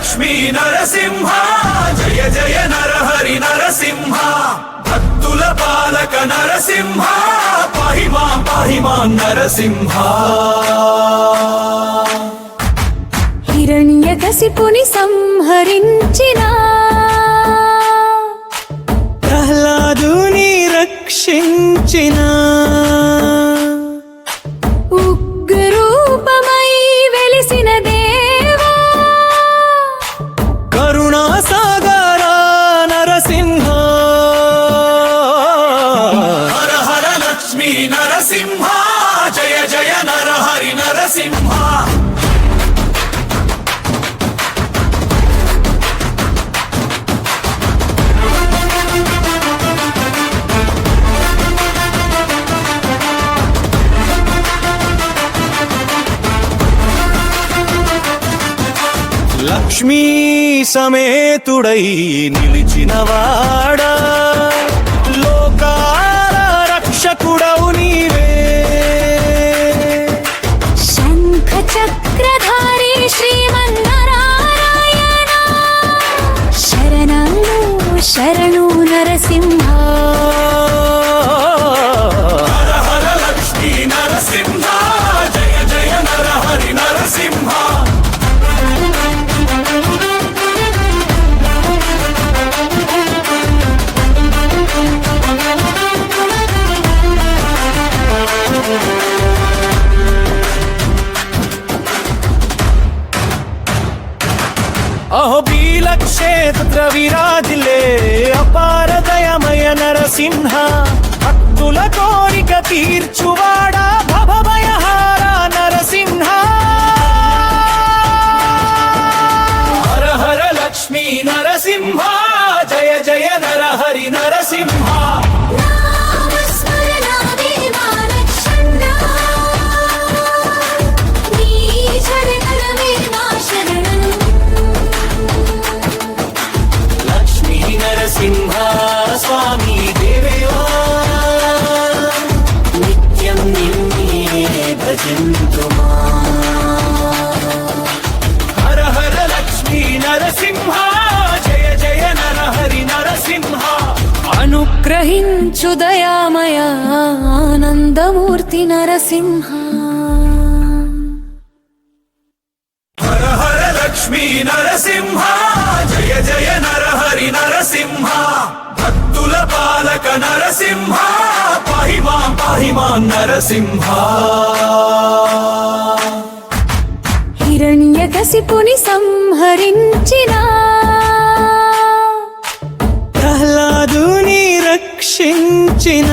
లక్ష్మీ నరసింహ జయ జయ నరహరి నరసింహ భక్తుల పాలక నరసింహ పాహి మాం నరసింహ హిరణ్యకశిపుని సంహరించిన ప్రహ్లాదుని రక్షించిన ఉగ్రరూపమై వెలిసిన దేవా కరుణాసాగర నరసింహ హర హర లక్ష్మీ నరసింహ జయ జయ నరహరి నరసింహ లక్ష్మీ సమేతుడై నిలిచినవాడా లోకాల రక్షకుడవు నీవే శంఖ చక్రధారి శ్రీమన్నారాయణ శరణాలు శరణు నరసింహ హర హర లక్ష్మీ నరసింహ జయ జయ నరహరి నరసింహ అహో బీలక్షేత్ర విరాజిలే అపార దయమయ నరసింహ భక్తుల కోరిక తీర్చువాడా భవభయహార నరసింహ హర హర లక్ష్మీ నరసింహ జయ జయ నరహరి నరసింహ లక్ష్మీ నరసింహ స్వామి దేవయో నిత్యం నిన్నే భజంతుమా హర హర లక్ష్మీ నరసింహ జయ జయ నరహరి నరసింహ అనుగ్రహించు దయామయ ఆనందమూర్తి నరసింహ హర హర లక్ష్మీ నరసింహ జయ జయ నరహరి నరసింహ భక్తుల పాలక నరసింహ పాహి మాం నరసింహ హిరణ్యకశిపుని సంహరించిన ప్రహ్లాదుని రక్షించిన